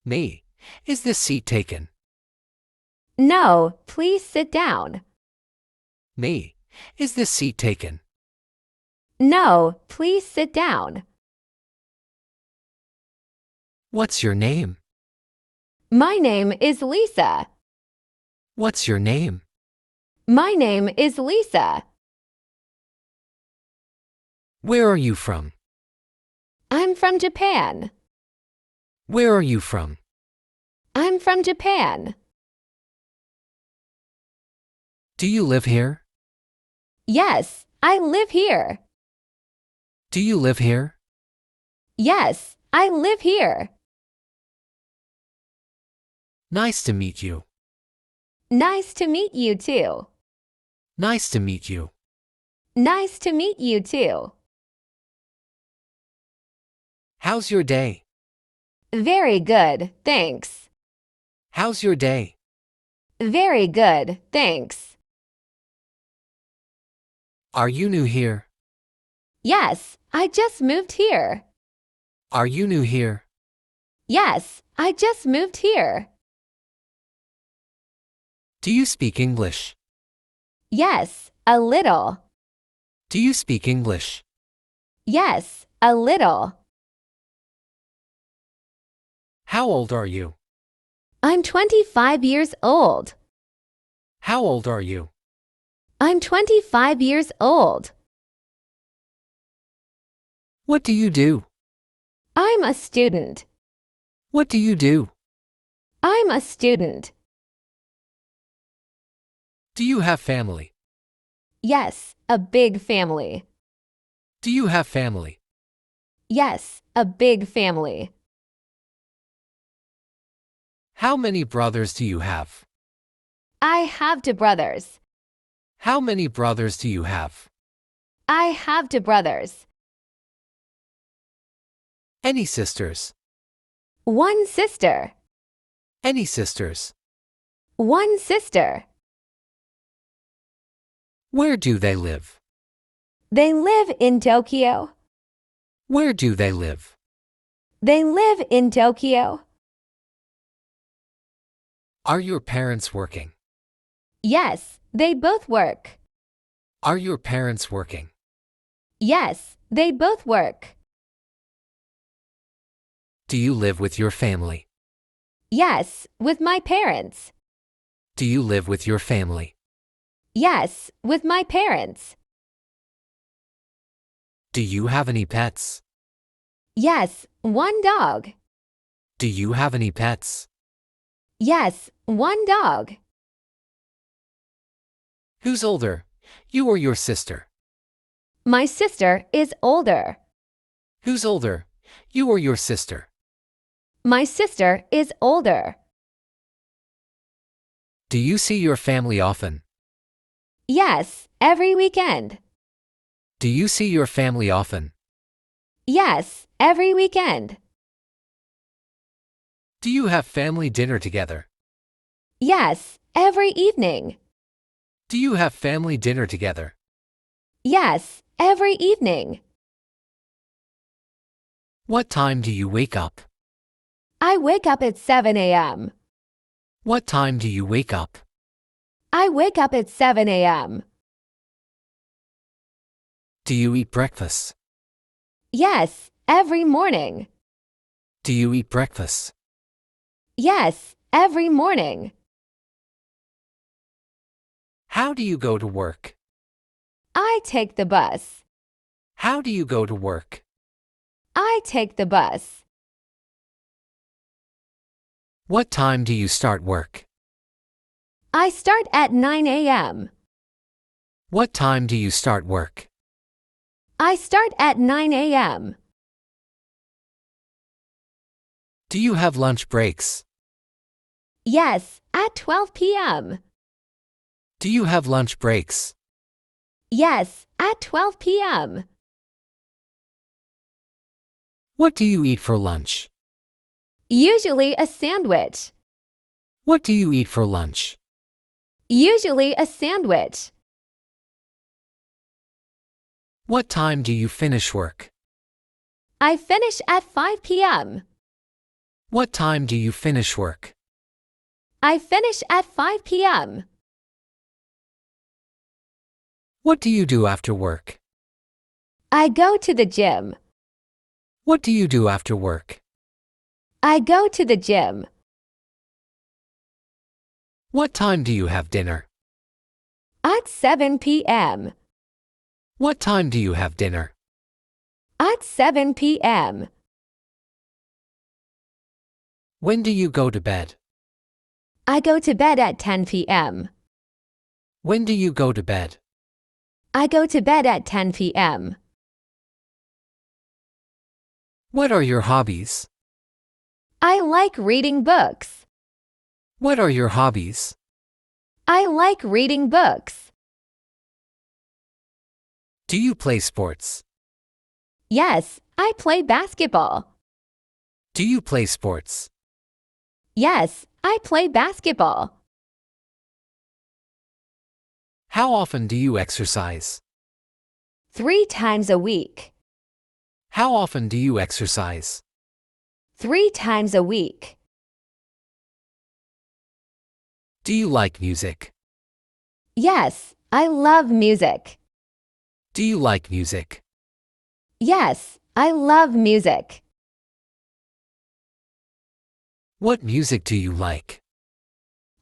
Me. Is this seat taken? No, please sit down. Me. Is this seat taken? No, please sit down. What's your name? My name is Lisa. What's your name? My name is Lisa. Where are you from? I'm from Japan. Where are you from? I'm from Japan. Do you live here? Yes, I live here. Do you live here? Yes, I live here. Nice to meet you. Nice to meet you too. Nice to meet you. Nice to meet you too. How's your day? Very good, thanks. How's your day? Very good, thanks. Are you new here? Yes, I just moved here. Are you new here? Yes, I just moved here. Do you speak English? Yes, a little. Do you speak English? Yes, a little. How old are you? I'm 25 years old. How old are you? I'm 25 years old. What do you do? I'm a student. What do you do? I'm a student. Do you have family? Yes, a big family. Do you have family? Yes, a big family. How many brothers do you have? I have two brothers. How many brothers do you have? I have two brothers. Any sisters? One sister. Any sisters? One sister. Where do they live? They live in Tokyo. Where do they live? They live in Tokyo. Are your parents working? Yes, they both work. Are your parents working? Yes, they both work. Do you live with your family? Yes, with my parents. Do you live with your family? Yes, with my parents. Do you have any pets? Yes, one dog. Do you have any pets? Yes, one dog. Who's older, you or your sister? My sister is older. Who's older, you or your sister? My sister is older. Do you see your family often? Yes, every weekend. Do you see your family often? Yes, every weekend. Do you have family dinner together? Yes, every evening. Do you have family dinner together? Yes, every evening. What time do you wake up? I wake up at 7 a.m. What time do you wake up? I wake up at 7 a.m. Do you eat breakfast? Yes, every morning. Do you eat breakfast? Yes, every morning. How do you go to work? I take the bus. How do you go to work? I take the bus. What time do you start work? I start at 9 a.m. What time do you start work? I start at 9 a.m. Do you have lunch breaks? Yes, at 12 p.m. Do you have lunch breaks? Yes, at 12 p.m. What do you eat for lunch? Usually a sandwich. What do you eat for lunch? Usually a sandwich. What time do you finish work? I finish at 5 p.m. What time do you finish work? I finish at 5 p.m. What do you do after work? I go to the gym. What do you do after work? I go to the gym. What time do you have dinner? At 7 p.m. What time do you have dinner? At 7 p.m. When do you go to bed? I go to bed at 10 p.m. When do you go to bed? I go to bed at 10 p.m. What are your hobbies? I like reading books. What are your hobbies? I like reading books. Do you play sports? Yes, I play basketball. Do you play sports? Yes, I play basketball. How often do you exercise? 3 times a week. How often do you exercise? 3 times a week. Do you like music? Yes, I love music. Do you like music? Yes, I love music. What music do you like?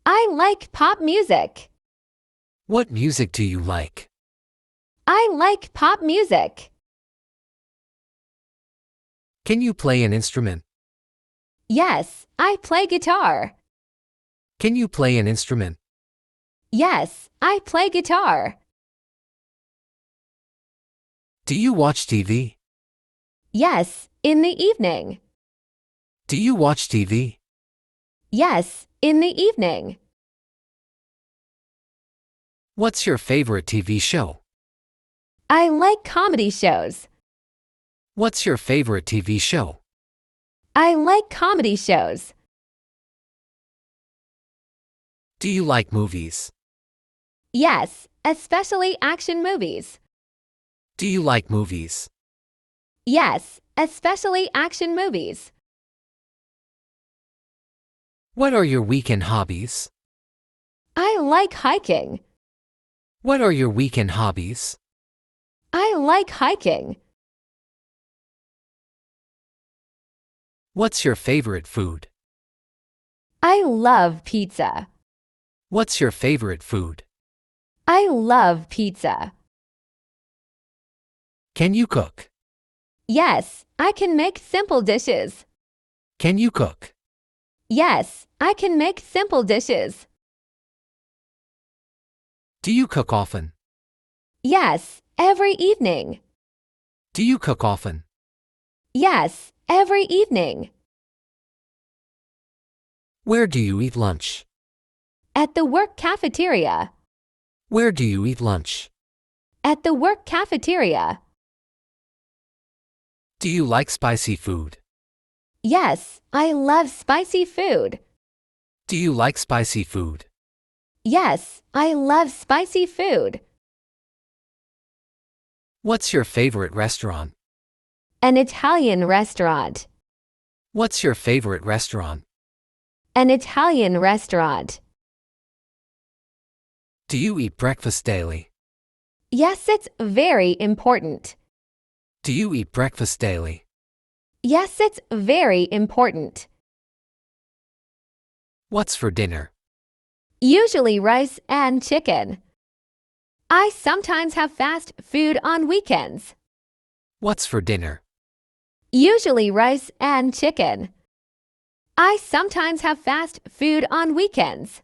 I like pop music. What music do you like? I like pop music. Can you play an instrument? Yes, I play guitar. Can you play an instrument? Yes, I play guitar. Do you watch TV? Yes, in the evening. Do you watch TV? Yes, in the evening. What's your favorite TV show? I like comedy shows. What's your favorite TV show? I like comedy shows. Do you like movies? Yes, especially action movies. Do you like movies? Yes, especially action movies. What are your weekend hobbies? I like hiking. What are your weekend hobbies? I like hiking. What's your favorite food? I love pizza. What's your favorite food? I love pizza. Can you cook? Yes, I can make simple dishes. Can you cook? Yes, I can make simple dishes. Do you cook often? Yes, every evening. Do you cook often? Yes, every evening. Where do you eat lunch? At the work cafeteria. Where do you eat lunch? At the work cafeteria. Do you like spicy food? Yes, I love spicy food. Do you like spicy food? Yes, I love spicy food. What's your favorite restaurant? An Italian restaurant. What's your favorite restaurant? An Italian restaurant. Do you eat breakfast daily? Yes, it's very important. Do you eat breakfast daily? Yes, it's very important. What's for dinner? Usually rice and chicken. I sometimes have fast food on weekends. What's for dinner? Usually rice and chicken. I sometimes have fast food on weekends.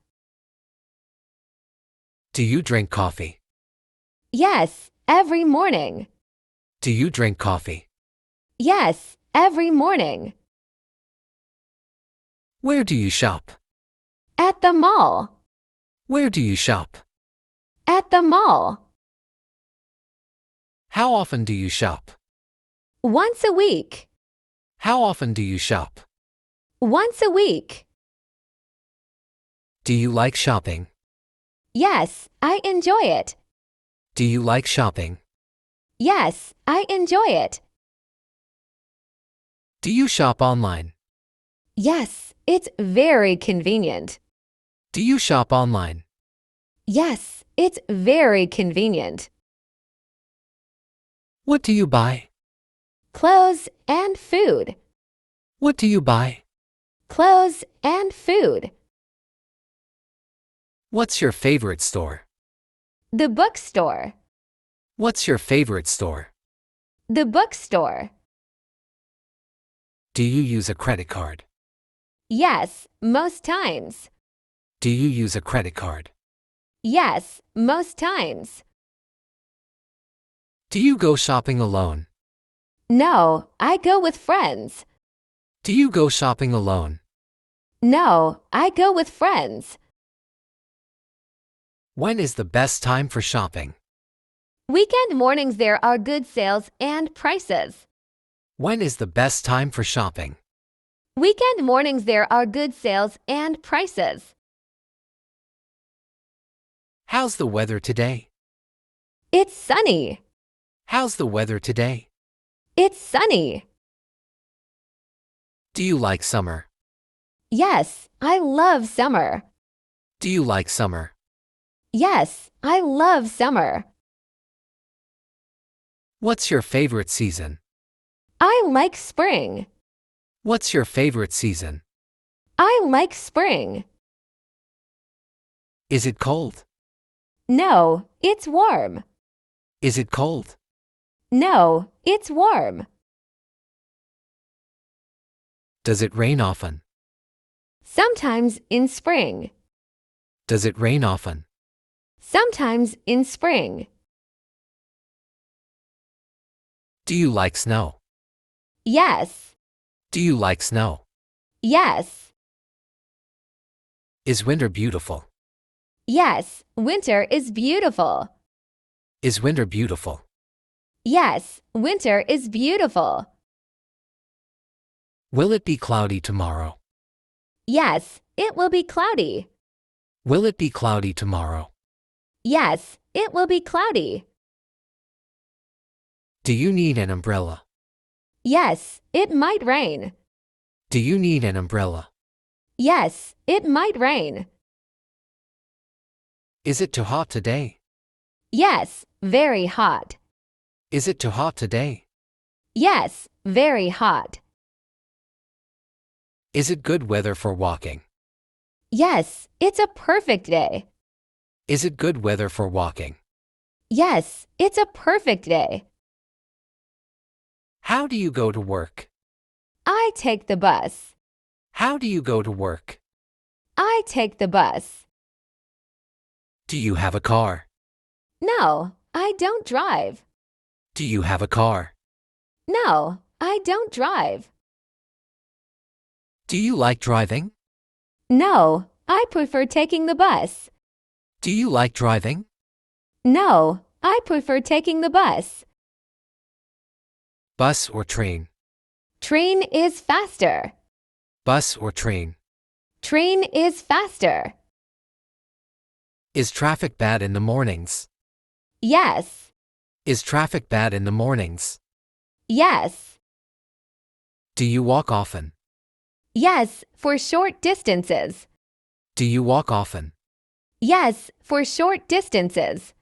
Do you drink coffee? Yes, every morning. Do you drink coffee? Yes, every morning. Where do you shop? At the mall. Where do you shop? At the mall. How often do you shop? Once a week. How often do you shop? Once a week. Do you like shopping? Yes, I enjoy it. Do you like shopping? Yes, I enjoy it. Do you shop online? Yes, it's very convenient. Do you shop online? Yes, it's very convenient. What do you buy? Clothes and food. What do you buy? Clothes and food. What's your favorite store? The bookstore. What's your favorite store? The bookstore. Do you use a credit card? Yes, most times. Do you use a credit card? Yes, most times. Do you go shopping alone? No, I go with friends. Do you go shopping alone? No, I go with friends. When is the best time for shopping? Weekend mornings there are good sales and prices. When is the best time for shopping? Weekend mornings there are good sales and prices. How's the weather today? It's sunny. How's the weather today? It's sunny. Do you like summer? Yes, I love summer. Do you like summer? Yes, I love summer. What's your favorite season? I like spring. What's your favorite season? I like spring. Is it cold? No, it's warm. Is it cold? No, it's warm. Does it rain often? Sometimes in spring. Does it rain often? Sometimes in spring. Do you like snow? Yes. Do you like snow? Yes. Is winter beautiful? Yes, winter is beautiful. Is winter beautiful? Yes, winter is beautiful. Will it be cloudy tomorrow? Yes, it will be cloudy. Will it be cloudy tomorrow? Yes, it will be cloudy. Do you need an umbrella? Yes, it might rain. Do you need an umbrella? Yes, it might rain. Is it too hot today? Yes, very hot. Is it too hot today? Yes, very hot. Is it good weather for walking? Yes, it's a perfect day. Is it good weather for walking? Yes, it's a perfect day. How do you go to work? I take the bus. How do you go to work? I take the bus. Do you have a car? No, I don't drive. Do you have a car? No, I don't drive. Do you like driving? No, I prefer taking the bus. Do you like driving? No, I prefer taking the bus. Bus or train? Train is faster. Bus or train? Train is faster. Is traffic bad in the mornings? Yes. Is traffic bad in the mornings? Yes. Do you walk often? Yes, for short distances. Do you walk often? Yes, for short distances.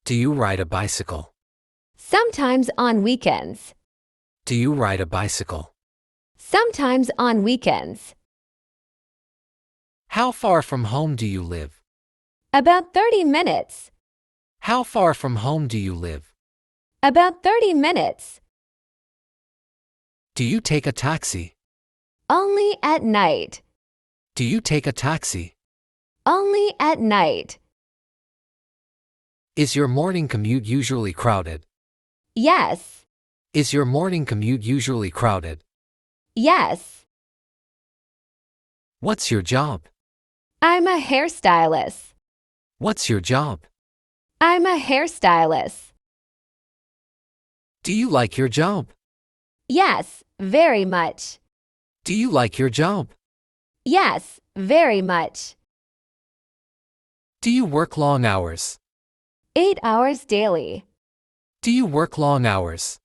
Do you ride a bicycle? Sometimes on weekends. Do you ride a bicycle? Sometimes on weekends. How far from home do you live? About 30 minutes. How far from home do you live? About 30 minutes. Do you take a taxi? Only at night. Do you take a taxi? Only at night. Is your morning commute usually crowded? Yes. Is your morning commute usually crowded? Yes. What's your job? I'm a hairstylist. What's your job? I'm a hairstylist. Do you like your job? Yes, very much. Do you like your job? Yes, very much. Do you work long hours? 8 hours daily. Do you work long hours?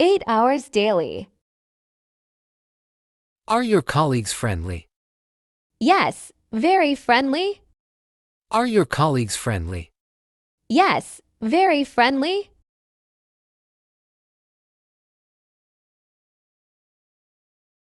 8 hours daily. Are your colleagues friendly? Yes, very friendly. Are your colleagues friendly? Yes, very friendly.